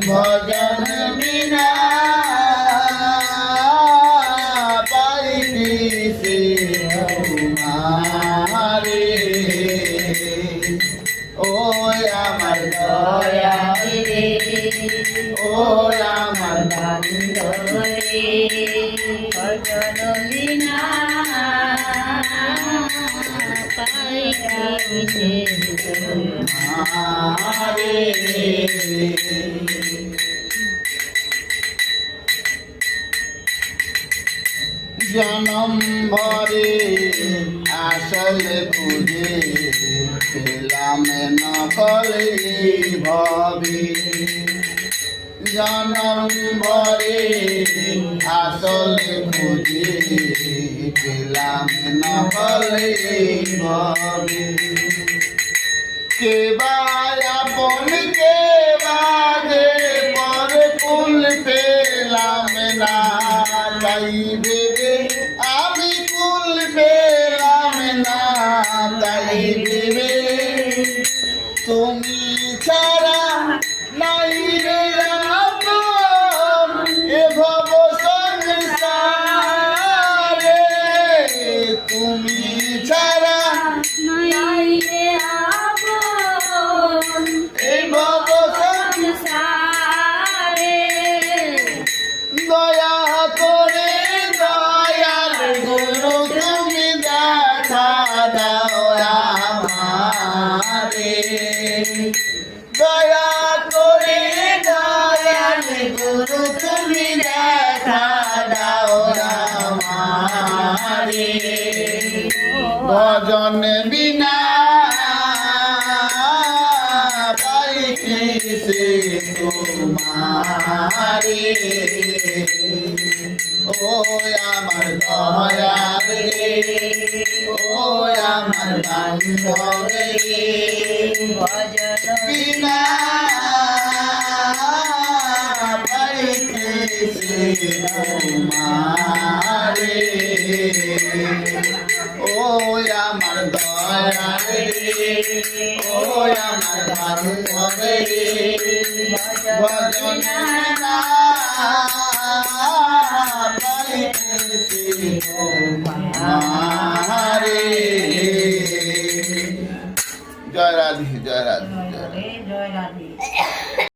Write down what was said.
ভজন বিনা পাইনি সে তোমারে ও আমার দয়া রে ও আমার বান্ধবী ভজন বিনা পাইনি সে তোমারে জনম ভরে আসলে খুঁজে পেলাম নকলে ভবে জনম ভরে আসলে খুঁজে পেলাম নকলে ভবে কে বা আপন কে বাজে পর কুল পেলাম না তাই ভেবে আমি কুল পেলাম না তাই ভেবে তুমি ছাড়া নাই রে আপন এ ভব সংসারে তুমি ছাড়া নাই রে আপন এ ভব সংসারে দয়া করে দয়াল গুরু তুমি দেখা দাও আমারে দয়া করে দয়াল গুরু তুমি দেখা দাও আমারে ভজন বিনা পাইছি সে তোমারে ও আমার দয়াল রে ও আমার বান্ধব রে ভজন বিনা পাইতেছে তোমারে ও আমার দয়াল রে ও আমার বান্ধব রে ভজন বিনা জয় রাধে জয় রাধে।